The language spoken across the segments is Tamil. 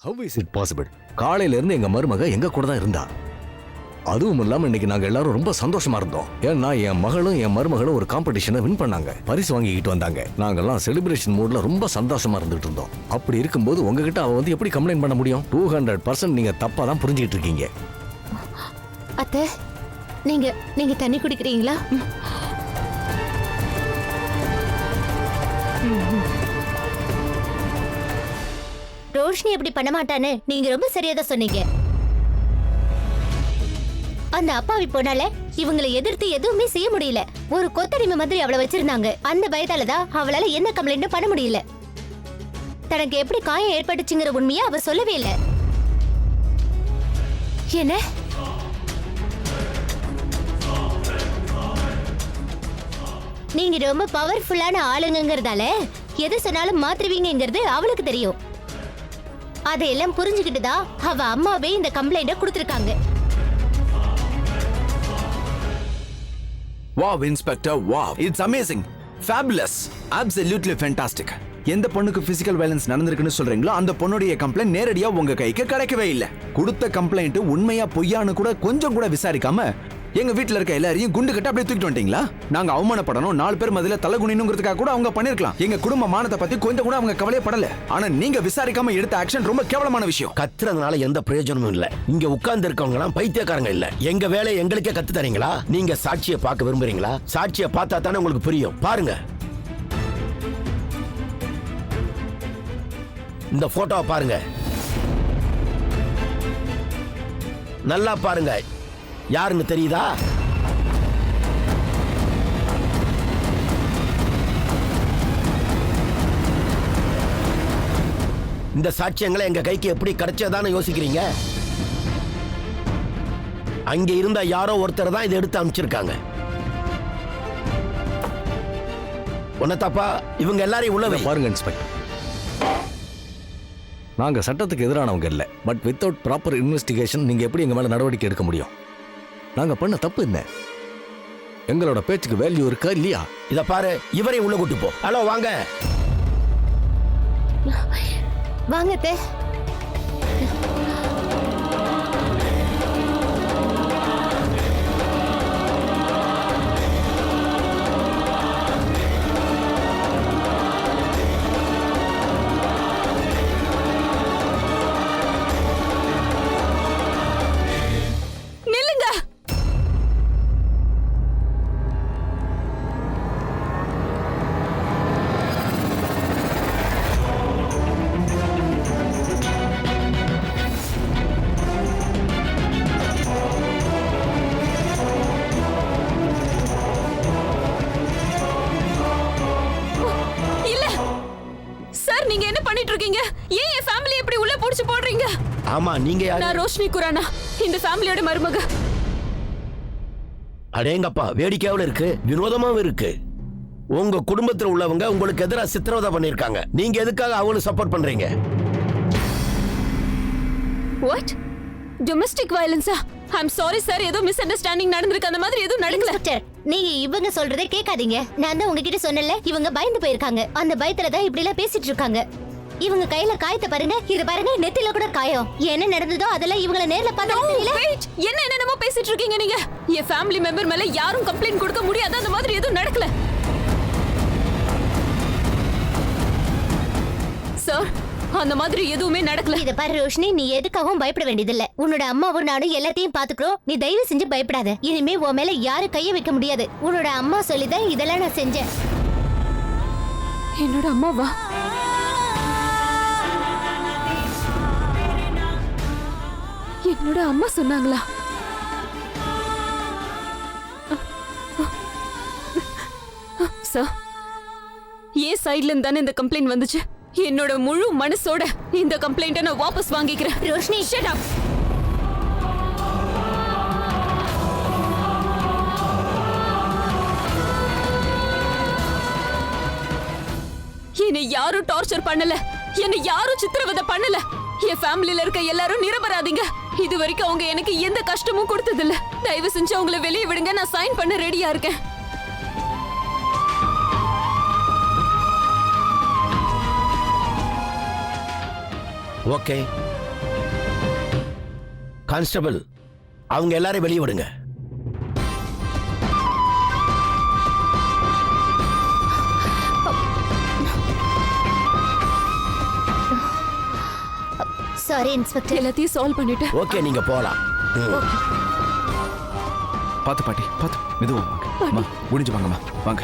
How is it possible? காலையில இருந்து எங்க மருமக எங்க கூட தான் இருந்தா. அதுவும் இல்லாம இன்னைக்கு நாங்க எல்லாரும் ரொம்ப சந்தோஷமா இருந்தோம். ஏன்னா என் மகளும் என் மருமகளும் ஒரு காம்படிஷனை வின் பண்ணாங்க, பரிசு வாங்கிக்கிட்டு வந்தாங்க. நாங்கெல்லாம் செலிப்ரேஷன் மூட்ல ரொம்ப சந்தோஷமா இருந்துட்டு இருந்தோம். அப்படி இருக்கும்போது உங்ககிட்ட அவ வந்து எப்படி கம்ப்ளைண்ட் பண்ண முடியும்? 200% நீங்க தப்பா தான் புரிஞ்சுக்கிட்டு இருக்கீங்க. அத்தை, நீங்க தண்ணி குடிக்கிறீங்களா? ரோஷினி எப்படி பண்ண மாட்டான்னு நீங்க ரொம்ப சரியா தான் சொன்னீங்க. அந்த அப்பாவி பொண்ணால இவங்களை எதிர்த்து எதுவுமே செய்ய முடியல. ஒரு கொத்தடிமை மாதிரி அவளை வச்சிருந்தாங்க. அந்த பயத்தாலதான் அவளால எந்த கம்ப்ளைண்டும் பண்ண முடியல. தனக்கு எப்படி காயம் ஏற்பட்டுச்சுங்கிற உண்மையை அவ சொல்லவே இல்லை. என்ன நீங்க ரொம்ப பவர்ஃபுல்லான ஆளுங்கிறதால எது சொன்னாலும் மாத்துருவீங்கிறது அவளுக்கு தெரியும். அதையெல்லாம் புரிஞ்சுக்கிட்டுதான் அவ அம்மாவே இந்த கம்ப்ளைண்ட கொடுத்திருக்காங்க. Wow, Inspector, wow. It's amazing. Fabulous. Absolutely fantastic. எந்த பொண்ணுக்கு பிசிக்கல் வயலன்ஸ் நடந்திருக்குன்னு சொல்றீங்களோ அந்த பொண்ணுடைய கம்ப்ளைண்ட் நேரடியா உங்க கைக்கு கிடைக்கவே இல்ல. கொடுத்த கம்ப்ளைண்ட் உண்மையா பொய்யான்னு கூட கொஞ்சம் கூட விசாரிக்காம எங்க வீட்ல இருக்க எல்லாரையும் குண்டு கட்ட அப்படியே தூக்கிட்டு வந்துட்டீங்களா? நாங்க அவமானப்படணும், 4 பேர் மதியில தலை குனினுங்கிறதுக்காக கூட அவங்க பண்ணிருக்கலாம். எங்க குடும்ப மானத்தை பத்தி கொஞ்சம் கூட அவங்க கவலையே படல. ஆனா நீங்க விசாரிக்காம எடுத்த ஆக்ஷன் ரொம்ப கேவலமான விஷயம். கத்துறதுனால எந்த பிரயோஜனமும் இல்ல. இங்க உட்கார்ந்து இருக்கவங்க எல்லாம் பைத்தியக்காரங்க இல்ல. எங்க வேலையை எங்களுக்கே கத்து தரீங்களா? நீங்க சாட்சியை பார்க்க விரும்புறீங்களா? சாட்சியை பார்த்தா தானே உங்களுக்கு புரியும். பாருங்க, இந்த போட்டோவை பாருங்க, நல்லா பாருங்க. யாருன்னு தெரியுதா? இந்த சாட்சியங்களை எங்க கைக்கு எப்படி கிடைச்சதான்னு யோசிக்கிறீங்க? அங்க இருந்த யாரோ ஒருத்தர் தான் இதை எடுத்து அனுப்பிச்சிருக்காங்க. ஒன்னதாப்பா, இவங்க எல்லாரையும் உள்ள பாருங்க இன்ஸ்பெக்டர், நாங்க சட்டத்துக்கு எதிரானவங்க இல்ல. பட் வித்தவுட் ப்ராப்பர் இன்வெஸ்டிகேஷன் நீங்க எப்படி எங்க மேல நடவடிக்கை எடுக்க முடியும்? நாங்க பண்ண தப்பு என்ன? எங்களோட பேச்சுக்கு வேல்யூ இருக்கா இல்லையா? இத பாரு, இவரை உள்ள கூட்டு போ. ஹலோ, வாங்க வாங்க அத்தை. ஆமா, நீங்க யாரு? நான் ரோஷினி குரானா, இந்த ஃபேமிலியோட மருமக. அடேங்கப்பா, வேடிக்கையாவும் இருக்கு, வினோதமாவும் இருக்கு. உங்க குடும்பத்துல உள்ளவங்க உங்களுக்கு எதிராக சித்திரவதை பண்ணிருக்காங்க. நீங்க எதுக்காக அவங்களுக்கு சப்போர்ட் பண்றீங்க? வாட்? டொமஸ்டிக் வயலன்ஸா? ஐம் சாரி சார், ஏதோ மிஸ் அண்டர்ஸ்டாண்டிங் நடந்திருக்கு. அந்த மாதிரி எதுவும் நடக்கல. நீங்க இவங்க சொல்றதை கேட்காதீங்க. நான் தான் உங்ககிட்ட சொன்னல, இவங்க பயந்து போயிருக்காங்க. அந்த பயத்துல தான் இப்படி எல்லாம் பேசிட்டு இருக்காங்க. இவங்க கையில காயத்தை பாருங்க, இது பாருங்க, நெத்தில கூட காயம். என்ன நடந்ததோ அதெல்லாம் இவங்கள நேர்ல பார்த்தா தெரியல. என்னென்னமோ பேசிட்டு இருக்கீங்க நீங்க. என் ஃபேமிலி மெம்பர் மேல யாரும் கம்ப்ளைண்ட் கொடுக்க முடியாது. அந்த மாதிரி எதுவும் நடக்கல சார். அந்த மாதிரி எதுவுமே நடக்கல. இத பாரு ரோஷினி, நீ எதுக்காகவும் பயப்பட வேண்டியதில்ல. உன்னோட அம்மாவும் நானும் எல்லாத்தையும் பாத்துக்கிறோம். நீ தயவு செஞ்சு பயப்படாத. இனிமே உன் மேல யாரும் கைய வைக்க முடியாது. உன்னோட அம்மா சொல்லிதான் இதெல்லாம் நான் செஞ்சேன். என்னோட அம்மாவா? என்னோட அம்மா சொன்னாங்களா? சார், ஏன் சைடுல இருந்து தானே இந்த கம்ப்ளைண்ட் வந்துச்சு. என்னோட முழு மனசோட இந்த கம்ப்ளைண்ட்டை நான் வாபஸ் வாங்கிக்கிறேன். Roshini, shut up. என்னை யாரும் டார்ச்சர் பண்ணல, என்னை யாரும் சித்திரவதை பண்ணல. என் ஃபேமிலில இருக்க எல்லாரும் நிரபராதிங்க. இது வரைக்கும் அவங்க எனக்கு எந்த கஷ்டமும் கொடுத்ததில்ல. தயவு செஞ்சு அவங்கள வெளியே விடுங்க. நான் சைன் பண்ண ரெடியா இருக்கேன். ஓகே, கான்ஸ்டபிள், அவங்க எல்லாரையும் வெளியே விடுங்க. Sorry inspector. எல்லாத்தையும் சால்வ் பண்ணிட்டேன். ஓகே, நீங்க போலாம். பாத்து பாட்டி, பாத்து மெதுவா வாங்க. அம்மா, குனிஞ்சு வாங்கம்மா, வாங்க.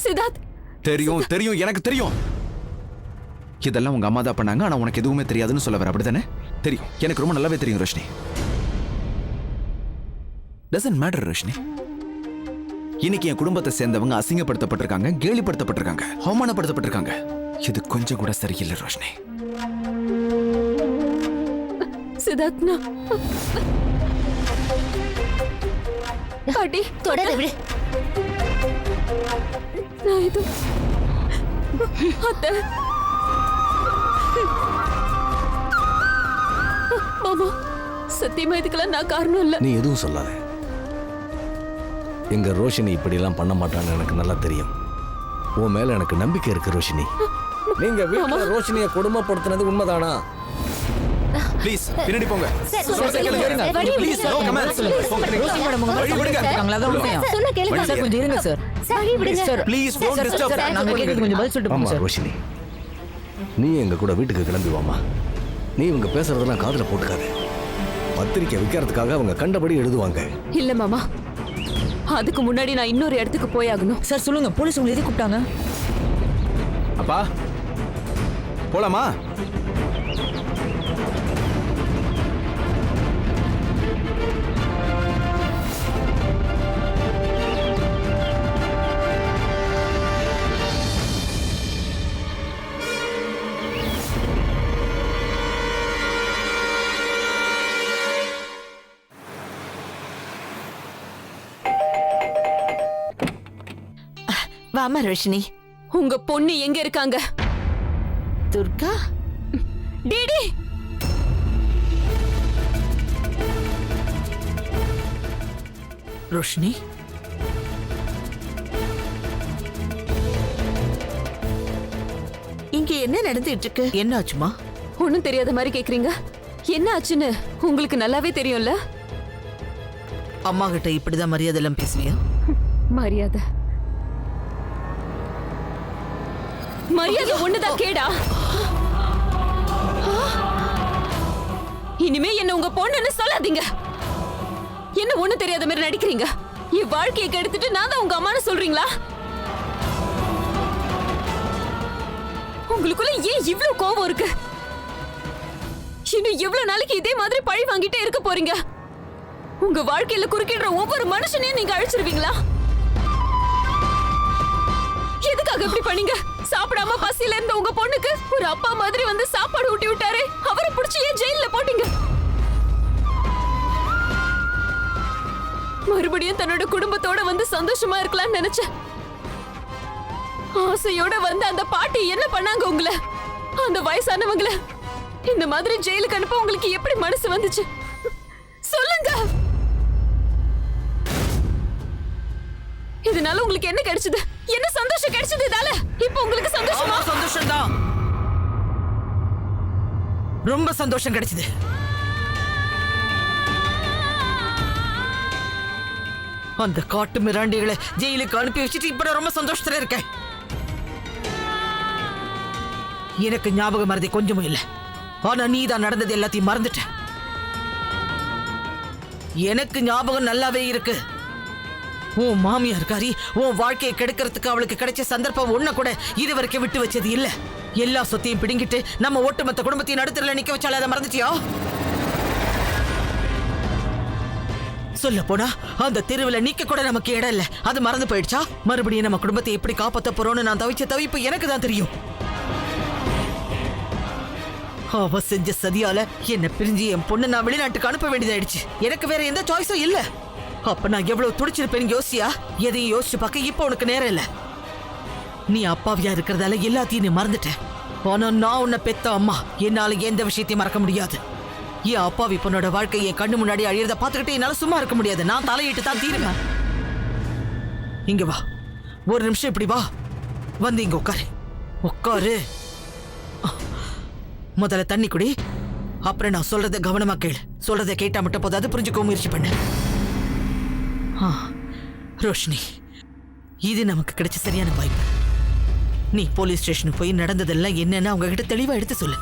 சித்தார்த், தெரியும் தெரியும், எனக்கு தெரியும். இதெல்லாம் உங்க அம்மா தான் பண்ணாங்க. ஆனா உனக்கு எதுவுமே தெரியாதுன்னு சொல்ல வர, அப்படிதானே? தெரியும், எனக்கு ரொம்ப நல்லாவே தெரியும் ரோஷினி. Doesn't matter Roshini. இன்னைக்கு என் குடும்பத்தை சேர்ந்தவங்க அசிங்கப்படுத்தப்பட்டிருக்காங்க, கேலிப்படுத்தப்பட்டிருக்காங்க, அவமானப்படுத்தப்பட்டிருக்காங்க. இது கொஞ்சம் கூட சரியில்லை ரோஷினி. சித்தார்த், பாட்டி தொடர விடு. நான் இது அத்தை, மாமா, சத்தியமா இதுக்கெல்லாம் நான் காரணம் இல்ல. நீ எதுவும் சொல்லாத. எங்க ரோஷினி இப்படி எல்லாம் பண்ண மாட்டான்னு எனக்கு நல்லா தெரியும். உன் மேல எனக்கு நம்பிக்கை இருக்கு ரோஷினி. நீங்க வீட்டுல ரோஷினியை கொடுமைப்படுத்தினது உண்மைதானா? ப்ளீஸ் பின்னாடி போங்க. சார், சொல்றதை கேளுங்க. வழி விடுங்க. Please, no comments. போங்க. வழி விடுங்க. சொன்ன கேளுங்க. சார் கொஞ்சம் இருங்க சார். வழி விடுங்க. Please don't disturb. நாங்க கேட்கறது கொஞ்சம் பதில் சொல்லிட்டு ஆமா போங்க சார். ரோஷினி, நீ எங்க கூட வீட்டுக்கு கிளம்பி வாமா. நீ இவங்க பேசுறதெல்லாம் காதுல போட்டுக்காத. பத்திரிக்கை விற்கிறதுக்காக அவங்க கண்டபடி எழுதுவாங்க. இல்ல மாமா, அதுக்கு முன்னாடி நான் இன்னொரு இடத்துக்கு போயாகணும். சார் சொல்லுங்க, போலீஸ் உங்களை எதுக்கு கூப்பிட்டாங்க? அப்பா போலாமா? வாமா ரோஷினி. உங்க பொண்ணு எங்க இருக்காங்க? துர்கா, டிடி, ரோஷினி, இங்க என்ன நடந்துட்டு இருக்கு? என்ன ஆச்சுமா? ஒண்ணும் தெரியாத மாதிரி கேக்குறீங்க. என்ன ஆச்சுன்னு உங்களுக்கு நல்லாவே தெரியும்ல. அம்மா கிட்ட இப்படிதான் மரியாதை எல்லாம் பேசுவியா? மரியாதை மரியாதை ஒண்ணுதான் கேடா. இனிமே என்ன உங்க பொண்ணுன்னு சொல்லாதீங்க. என்ன ஒண்ணு தெரியாத மாதிரி நடிக்கிறீங்க. என் வாழ்க்கையை கெடுத்துட்டு நான் தான் உங்க அம்மான்னு சொல்றீங்களா? உங்களுக்குள்ள ஏன் இவ்ளோ கோபம் இருக்கு? இன்னும் எவ்வளவு நாளைக்கு இதே மாதிரி பழி வாங்கிட்டே இருக்க போறீங்க? உங்க வாழ்க்கையில குறுக்கிடுற ஒவ்வொரு மனுஷனையும் நீங்க அழிச்சிருவீங்களா? எதுக்காக இப்படி பண்ணீங்க? சாப்பிடாம பசியில இருந்த உங்க பொண்ணுக்கு ஒரு அப்பா மாதிரி வந்து சாப்பாடு ஊட்டி விட்டாரே, அவரை பிடிச்சி ஏன் ஜெயில போட்டீங்க? மறுபடியும் தன்னோட குடும்பத்தோட வந்து சந்தோஷமா இருக்கலாம்னு நினைச்சேன். ஆசையோட வந்து அந்த பாட்டி என்ன பண்ணாங்க உங்களை? அந்த வயசானவங்கள இந்த மாதிரி ஜெயிலுக்கு அனுப்ப உங்களுக்கு எப்படி மனசு வந்துச்சு? சொல்லுங்க. இதனால உங்களுக்கு என்ன கிடைச்சது? என்ன சந்தோஷம் கிடைச்சது இதால? இப்போ உங்களுக்கு சந்தோஷமா? சந்தோஷம் தான், ரொம்ப சந்தோஷம் கிடைச்சது. அந்த காட்டு மிராண்டிகளை ஜெயிலுக்கு அனுப்பி வச்சுட்டு இப்ப நான் ரொம்ப சந்தோஷத்துல இருக்கேன். எனக்கு ஞாபகம் மறதி கொஞ்சமும் இல்லை. ஆனா நீ தான் நடந்தது எல்லாத்தையும் மறந்துட்ட. எனக்கு ஞாபகம் நல்லாவே இருக்கு. உன் மாமியார்காரி உன் வாழ்க்கையை கெடுக்கிறதுக்கு அவளுக்கு கிடைச்ச சந்தர்ப்பம் ஒண்ண கூட இதுவரைக்கும் விட்டு வச்சது இல்ல. எல்லா சொத்தையும் பிடுங்கிட்டு நம்ம ஒட்டுமொத்த குடும்பத்தையும் நடுத்தரல நிக்க வச்சால, அதை மறந்துட்டியா? சொல்ல போனா அந்த தெருவுல நிக்க கூட நமக்கு இடம் இல்ல. அது மறந்து போயிடுச்சா? மறுபடியும் நம்ம குடும்பத்தை எப்படி காப்பாத்த போறோம்னு நான் தவிச்ச தவிப்பு எனக்கு தான் தெரியும். அவ செஞ்ச சதியால என்ன பிரிஞ்சு என் பொண்ணு நான் வெளிநாட்டுக்கு அனுப்ப வேண்டியதாயிடுச்சு. எனக்கு வேற எந்த சாய்ஸும் இல்ல. அப்ப நான் எவ்வளவு துடிச்சிருப்பேன்னு யோசியா? எதையும் யோசிச்சு பார்க்க இப்ப உனக்கு நேரம் இல்ல. நீ அப்பாவியா இருக்கிறதால எல்லாத்தையும் நீ மறந்துட்ட. ஆனா நான் உன்னை பெத்த அம்மா, என்னால எந்த விஷயத்தையும் மறக்க முடியாது. என் அப்பாவி பொண்ணோட வாழ்க்கையை கண்ணு முன்னாடி அழியறத பார்த்துக்கிட்டு என்னால சும்மா இருக்க முடியாது. நான் தலையிட்டு தான் தீருவேன். இங்க வா, ஒரு நிமிஷம் இப்படி வா. வந்து இங்க உட்காரு. உட்காரு. முதல்ல தண்ணி குடி. அப்புறம் நான் சொல்றத கவனமா கேளு. சொல்றத கேட்டா மட்டும் போதாது, புரிஞ்சுக்க முயற்சி பண்ணு. ரோஷினி, இது நமக்கு கிடைச்ச சரியான வாய்ப்பு. நீ போலீஸ் ஸ்டேஷனுக்கு போய் நடந்ததெல்லாம் என்னன்னு அவங்க கிட்ட தெளிவா எடுத்து சொல்லு.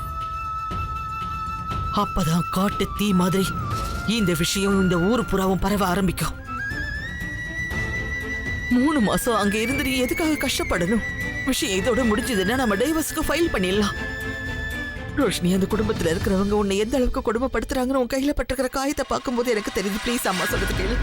அப்பதான் காட்டு தீ மாதிரி இந்த விஷயம் இந்த ஊர் புறாவும் பரவ ஆரம்பிக்கும். 3 மாசம் அங்க இருந்து நீ எதுக்காக கஷ்டப்படணும்? விஷயம் இதோட முடிஞ்சதுன்னா நம்ம டைவர்ஸ்க்கு ஃபைல் பண்ணிடலாம். ரோஷினி, அந்த குடும்பத்துல இருக்கிறவங்க உன்னை எந்த அளவுக்கு கொடுமைப்படுத்துறாங்கன்னு உன் கையில பட்டிருக்கிற காயத்தை பார்க்கும்போது எனக்கு தெரியுது. ப்ளீஸ் அம்மா சொல்றது கேளு.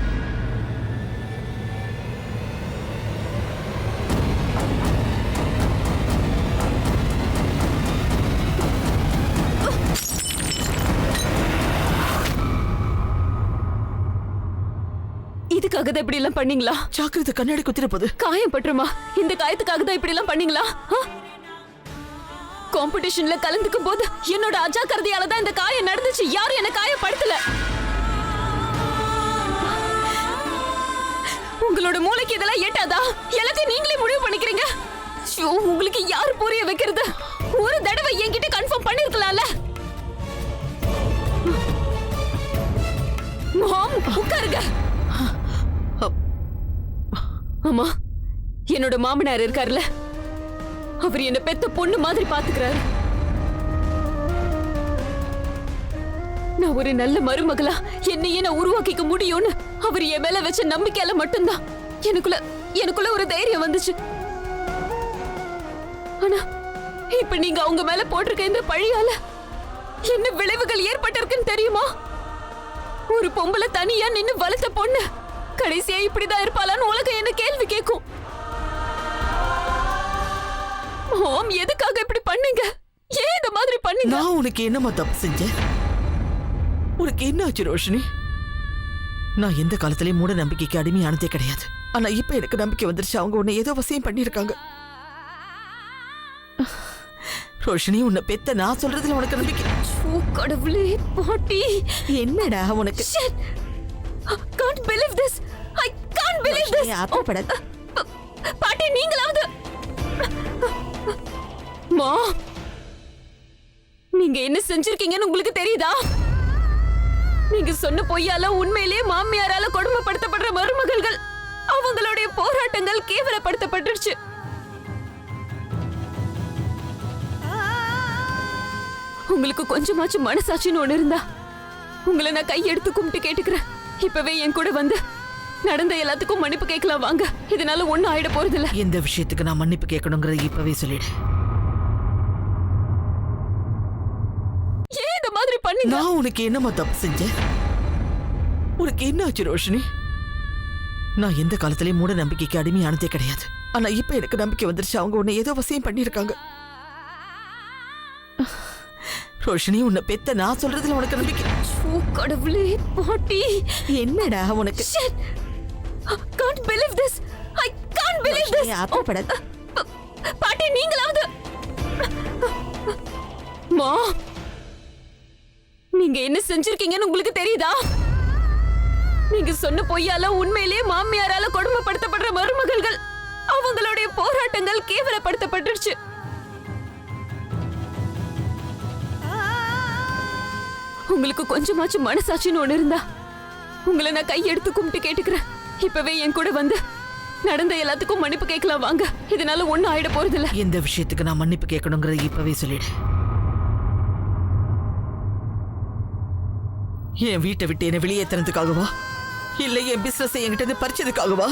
இதுக்காக தான் இப்படி எல்லாம் பண்ணீங்களா? ஜாக்கிரதை, கண்ணாடி குத்திர போது. காயம் பட்டுருமா? இந்த காயத்துக்காக தான் இப்படி எல்லாம் பண்ணீங்களா? காம்படிஷன்ல கலந்துக்கும் போது என்னோட அஜாக்கிரதையால தான் இந்த காயம் நடந்துச்சு. யாரும் என்ன காயப்படுத்தல. உங்களோட மூளைக்கு இதெல்லாம் ஏட்டாதா? எல்லாத்தையும் நீங்களே முடிவு பண்ணிக்கிறீங்க. உங்களுக்கு யாரு புரிய வைக்கிறது? ஒரு தடவை என்கிட்ட கன்ஃபார்ம் பண்ணிருக்கலாம்ல. மாம், உட்காருங்க. அம்மா, என்னோட மாமனார் இருக்காருல்ல, அவர் என்ன பெத்த பொண்ணு மாதிரி பாத்துக்கிறாரு. நான் ஒரு நல்ல மருமகளா என்னையே நான் உருவாக்கிக்க முடியும்னு அவர் என் மேல வச்ச நம்பிக்கையால மட்டும்தான் எனக்குள்ள ஒரு தைரியம் வந்துச்சு. ஆனா இப்ப நீங்க அவங்க மேல போட்டிருக்க இந்த பழியால என்ன விளைவுகள் ஏற்பட்டிருக்குன்னு தெரியுமா? ஒரு பொம்பளை தனியா நின்னு வளர்த்த பொண்ணு கடைசியா இப்படிதான் இருப்பாளான்னு உலகம் என்ன கேள்வி கேட்கும். மாம், எதுக்காக இப்படி பண்ணீங்க? ஏன் இந்த மாதிரி பண்ணீங்க? நான் உனக்கு என்னமா தப்பு செஞ்சேன்? உனக்கு என்ன ஆச்சு ரோஷினி? நான் எந்த காலத்திலயும் மூட நம்பிக்கைக்கு அடிமையானதே கிடையாது. ஆனா இப்ப எனக்கு நம்பிக்கை வந்துருச்சு. அவங்க உன்னை ஏதோ வசியம் பண்ணிருக்காங்க. ரோஷினி, உன்னை பெத்த நான் சொல்றதுல உனக்கு நம்பிக்கை? கடவுளே, பாட்டி என்னடா உனக்கு? Can't believe this. I can't believe this. ஆத்தப்படாத. பாட்டி, நீங்களாவது மா, நீங்க என்ன செஞ்சிருக்கீங்கன்னு உங்களுக்கு தெரியுதா? நீங்க சொன்ன பொய்யால உண்மையிலேயே மாமியாரால கொடுமைப்படுத்தப்படுற மருமகள்கள் அவங்களுடைய போராட்டங்கள் கேவலப்படுத்தப்பட்டுருச்சு. உங்களுக்கு கொஞ்சமாச்சும் மனசாட்சின்னு ஒண்ணு இருந்தா உங்களை நான் கையெடுத்து கும்பிட்டு கேட்டுக்கிறேன். இப்பவே என் கூட வந்து நடந்த எல்லாத்துக்கும் மன்னிப்பு கேட்கலாம் வாங்க. இதனால ஒண்ணும் ஆயிட போறது இல்ல. எந்த விஷயத்துக்கு நான் மன்னிப்பு கேட்கணுங்கிறத இப்பவே சொல்லிடு. ஏன் இந்த மாதிரி பண்ணீங்க? நான் உனக்கு என்னமா தப்பு செஞ்சேன்? உனக்கு என்ன ஆச்சு ரோஷினி? நான் எந்த காலத்திலயும் மூட நம்பிக்கைக்கு அடிமையானதே கிடையாது. ஆனா இப்ப எனக்கு நம்பிக்கை வந்துருச்சு. அவங்க உன்னை ஏதோ வசியம் பண்ணிருக்காங்க. ரோஷினி, உன்னை பெத்த நான் சொல்றதுல உனக்கு நம்பிக்கை? கடவுளே, பாட்டி என்னடா உனக்கு? Can't believe this. I can't believe this. ஆத்தப்படாத. பாட்டி, நீங்களாவது மா, நீங்க என்ன செஞ்சிருக்கீங்கன்னு உங்களுக்கு தெரியுதா? நீங்க சொன்ன பொய்யால உண்மையிலேயே மாமியாரால கொடுமைப்படுத்தப்படுற மருமகள்கள் அவங்களுடைய போராட்டங்கள் கேவலப்படுத்தப்பட்டுருச்சு. உங்களுக்கு கொஞ்சமாச்சும் மனசாட்சின்னு ஒண்ணு இருந்தா உங்களை நான் கையெடுத்து கும்பிட்டு கேட்டுக்கிறேன். இப்பவே என் கூட வந்து நடந்த எல்லாத்துக்கும் மன்னிப்பு கேட்கலாம் வாங்க. இதனால ஒண்ணும் ஆயிட போறது இல்ல. எந்த விஷயத்துக்கு நான் மன்னிப்பு கேட்கணுங்கிறத இப்பவே சொல்லிடு. என் வீட்டை விட்டு என்ன வெளியேற்றுறதுக்காகவா? இல்ல என் பிசினஸ் என்கிட்ட இருந்து பறிச்சதுக்காகவா?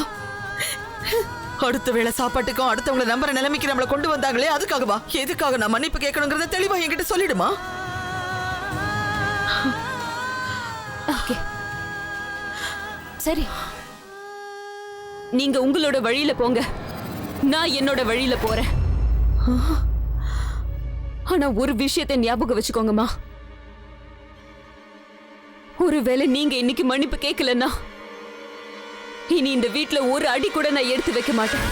அடுத்த வேளை சாப்பாட்டுக்கும் அடுத்தவங்களை நம்புற நிலைமைக்கு நம்மளை கொண்டு வந்தாங்களே, அதுக்காகவா? எதுக்காக நான் மன்னிப்பு கேட்கணுங்கிறத தெளிவா என்கிட்ட சொல்லிடுமா? ஓகே, சரி, நீங்க உங்களோட வழியில போங்க, நான் என்னோட வழியில போறேன். ஆனா ஒரு விஷயத்தை ஞாபகம் வச்சுக்கோங்கம்மா. ஒருவேளை நீங்க இன்னைக்கு மன்னிப்பு கேட்கலன்னா இனி இந்த வீட்டுல ஒரு அடி கூட நான் எடுத்து வைக்க மாட்டேன்.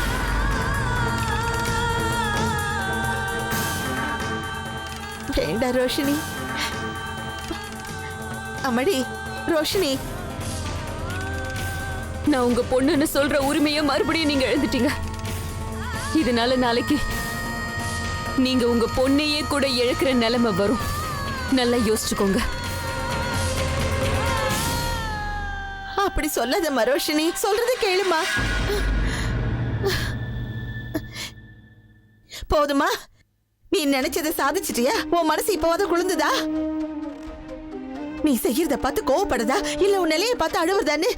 வேண்டா ரோஷினி. அம்மாடி ரோஷினி, நான் உங்க பொண்ணுன்னு சொல்ற உரிமையை மறுபடியும் நீங்க எழுந்துட்டீங்க. இதனால நாளைக்கு நீங்க உங்க பொண்ணையே கூட இழக்கிற நிலைமை வரும். நல்லா யோசிச்சுக்கோங்க. அப்படி சொல்லாத மரோஷினி, சொல்றத கேளுமா. போதுமா? நீ நினைச்சதை சாதிச்சிட்டியா? உன் மனசு இப்பவாத குளிர்ந்ததா? நீ செய்யறத பார்த்து கோவப்படுதா இல்ல உன் நிலையை பார்த்து அழுவுறதான்னு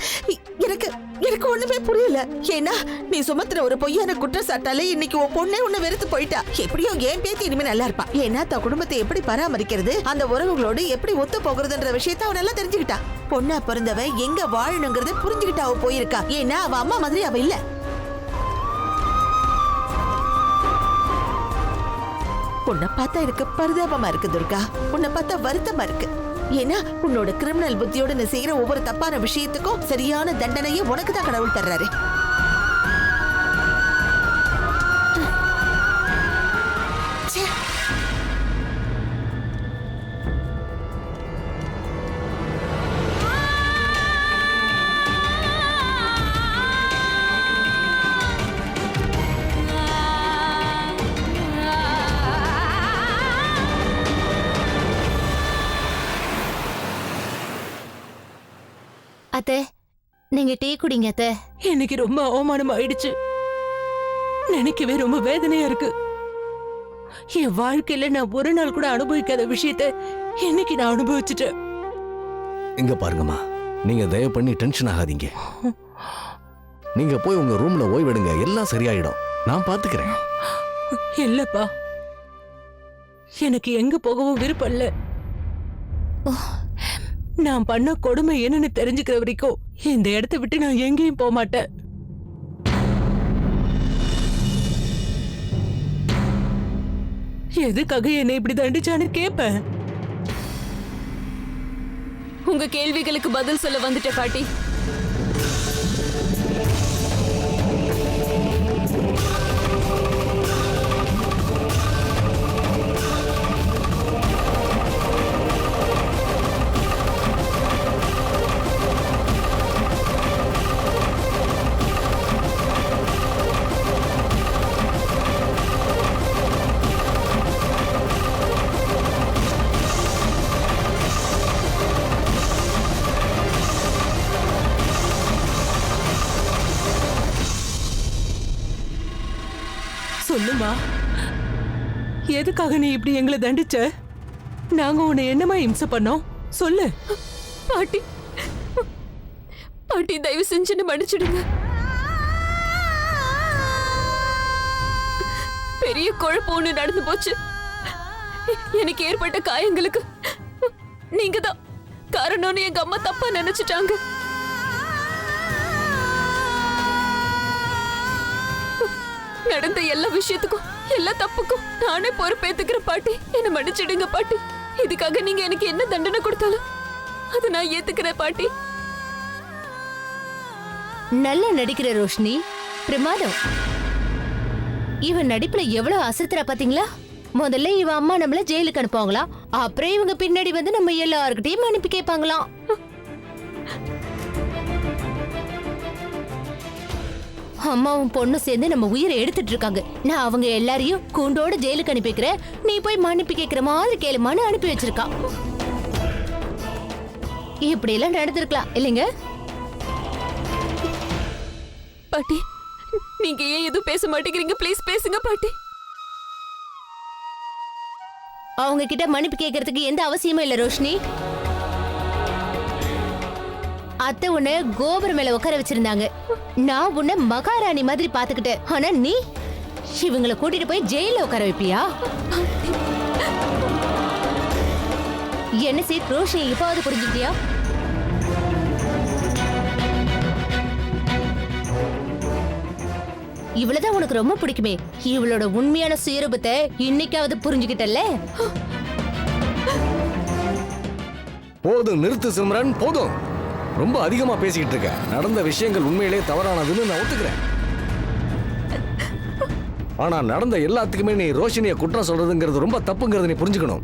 எனக்கு எனக்கு ஒண்ணுமே புரியல. ஏன்னா நீ சுமத்துற ஒரு பொய்யான குற்றச்சாட்டாலே இன்னைக்கு உன் பொண்ணே உன்னை வெறுத்து போயிட்டா. எப்படியோ ஏன் பேத்தி இனிமே நல்லா இருப்பா. ஏன்னா தன் குடும்பத்தை எப்படி பராமரிக்கிறது, அந்த உறவுகளோடு எப்படி ஒத்து போகிறதுன்ற விஷயத்த அவ நல்லா தெரிஞ்சுக்கிட்டா. பொண்ணா பிறந்தவ எங்க வாழணுங்கிறத புரிஞ்சுக்கிட்டு அவ போயிருக்கா. ஏன்னா அவ அம்மா மாதிரி அவ இல்ல. உன்னை பார்த்தா எனக்கு பரிதாபமா இருக்கு துர்கா. உன்னை பார்த்தா வருத்தமா இருக்கு. ஏன்னா உன்னோட கிரிமினல் புத்தியோட நீ செய்யற ஒவ்வொரு தப்பான விஷயத்துக்கும் சரியான தண்டனையை உனக்கு தான் கடவுள் தர்றாரு. அத்தை, நீங்க டீ குடிங்க அத்தை. எனக்கு ரொம்ப அவமானம் ஆயிடுச்சு. நினைக்கவே ரொம்ப வேதனையா இருக்கு. என் வாழ்க்கையில நான் ஒரு நாள் கூட அனுபவிக்காத விஷயத்த இன்னைக்கு நான் அனுபவிச்சுட்டேன். இங்க பாருங்கம்மா, நீங்க தயவு பண்ணி டென்ஷன் ஆகாதீங்க. நீங்க போய் உங்க ரூம்ல ஓய்வெடுங்க, எல்லாம் சரியாயிடும். நான் பாத்துக்கிறேன். இல்லப்பா, எனக்கு எங்க போகவும் விருப்பம் இல்ல. நான் பண்ண கொடுமை என்னன்னு தெரிஞ்சுக்கிற வரைக்கும் இந்த இடத்தை விட்டு நான் எங்கேயும் போக மாட்டேன். எதுக்காக என்னை இப்படி தண்டிச்சான்னு கேப்பேன். உங்க கேள்விகளுக்கு பதில் சொல்ல வந்துட்ட பாட்டி. சொல்லுமா, எதுக்காக நீ இப்படி எங்களை தண்டிச்ச? நாங்க உன்னை என்னமா இம்சை பண்ணோம் சொல்லு. பாட்டி, பாட்டி தயவு செஞ்சு மன்னிச்சிடுங்க. பெரிய குழப்பம் ஒண்ணு நடந்து போச்சு. எனக்கு ஏற்பட்ட காயங்களுக்கு நீங்க தான் காரணம்னு எங்க அம்மா தப்பா நினைச்சிட்டாங்க. நடந்த எல்லா விஷயத்துக்கும் எல்லா தப்புக்கும் நானே பொறுப்பேத்துக்கிற பாட்டி. என்ன மன்னிச்சிடுங்க பாட்டி. இதுக்காக நீங்க எனக்கு என்ன தண்டனை கொடுத்தாலும் அதை நான் ஏத்துக்கிறேன் பாட்டி. நல்லா நடிக்கிற ரோஷினி, பிரமாதம். இவன் நடிப்புல எவ்வளவு அசத்துறா பாத்தீங்களா? முதல்ல இவ அம்மா நம்மள ஜெயிலுக்கு அனுப்புவாங்களாம், அப்புறம் இவங்க பின்னாடி வந்து நம்ம எல்லார்கிட்டயும் அனுப்பி கேட்பாங்களாம். அம்மாவும் பொண்ணு சேர்ந்து நம்ம உயிரை எடுத்துட்டு இருக்காங்க. நான் அவங்க எல்லாரையும் கூண்டோட ஜெயிலுக்கு அனுப்பிக்கிறேன், நீ போய் மன்னிப்பு கேட்கிற மாதிரி கேளுமான்னு அனுப்பி வச்சிருக்கான். இப்படி எல்லாம் நடந்திருக்கலாம் இல்லைங்க பாட்டி? நீங்க ஏன் எதுவும் பேச மாட்டேங்கிறீங்க? ப்ளீஸ் பேசுங்க பாட்டி. அவங்க கிட்ட மன்னிப்பு கேட்கறதுக்கு எந்த அவசியமும் இல்ல ரோஷினி. அத்தை உன்னை கோபுரம் மேல உட்கார வச்சிருந்தாங்க, நான் உன்னை மகாராணி மாதிரி பாத்துக்கிட்டேன். ஆனா நீ இவங்களை கூட்டிட்டு போய் ஜெயில உட்கார வைப்பியா? என்ன சீட் ரோஷினி, இப்பாவது புரிஞ்சுக்கிட்டியா? இவ்வளவுதான் உனக்கு ரொம்ப பிடிக்குமே. இவளோட உண்மையான சுயரூபத்தை இன்னைக்காவது புரிஞ்சுக்கிட்டல்ல? போதும், நிறுத்து சிம்ரன், போதும். ரொம்ப அதிகமா பேசிக்கிட்டு இருக்க. நடந்த விஷயங்கள் உண்மையிலே தவறானதுன்னு நான் ஒத்துக்கிறேன். ஆனா நடந்த எல்லாத்துக்குமே நீ ரோஷினியை குற்றம் சொல்றதுங்கிறது ரொம்ப தப்புங்கிறது நீ புரிஞ்சுக்கணும்.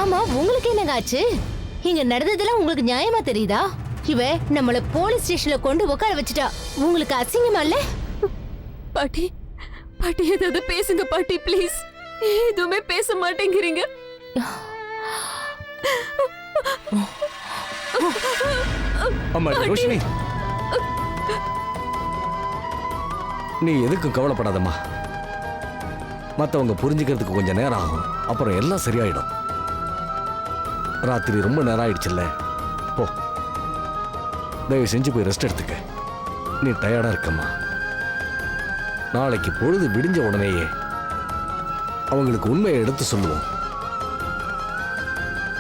ஆமா, உங்களுக்கு என்னங்க ஆச்சு? இங்க நடந்ததெல்லாம் உங்களுக்கு நியாயமா தெரியுதா? இவ நம்மள போலீஸ் ஸ்டேஷன்ல கொண்டு உட்கார வச்சுட்டா. உங்களுக்கு அசிங்கமா இல்ல? பாட்டி பாட்டி ஏதாவது பேசுங்க பாட்டி ப்ளீஸ். எதுவுமே பேச மாட்டேங்கிறீங்க. அம்மா ரோஷினி, நீ எதுக்கும் கவலைப்படாதம்மா. மத்தவங்க புரிஞ்சுக்கிறதுக்கு கொஞ்சம் நேரம் ஆகும், அப்புறம் எல்லாம் சரியாயிடும். ராத்திரி ரொம்ப நேரம் ஆயிடுச்சுல்ல, போ தயவு செஞ்சு போய் ரெஸ்ட் எடுத்துக்க. நீ டயர்டா இருக்கம்மா. நாளைக்கு பொழுது விடிஞ்ச உடனேயே அவங்களுக்கு உண்மையை எடுத்து சொல்லுவோம்.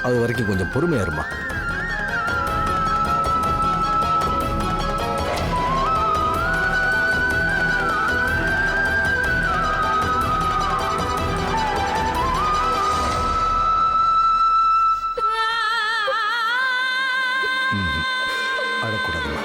அது வரைக்கும் கொஞ்சம் பொறுமையா இருமா. அழக்கூடாதுமா.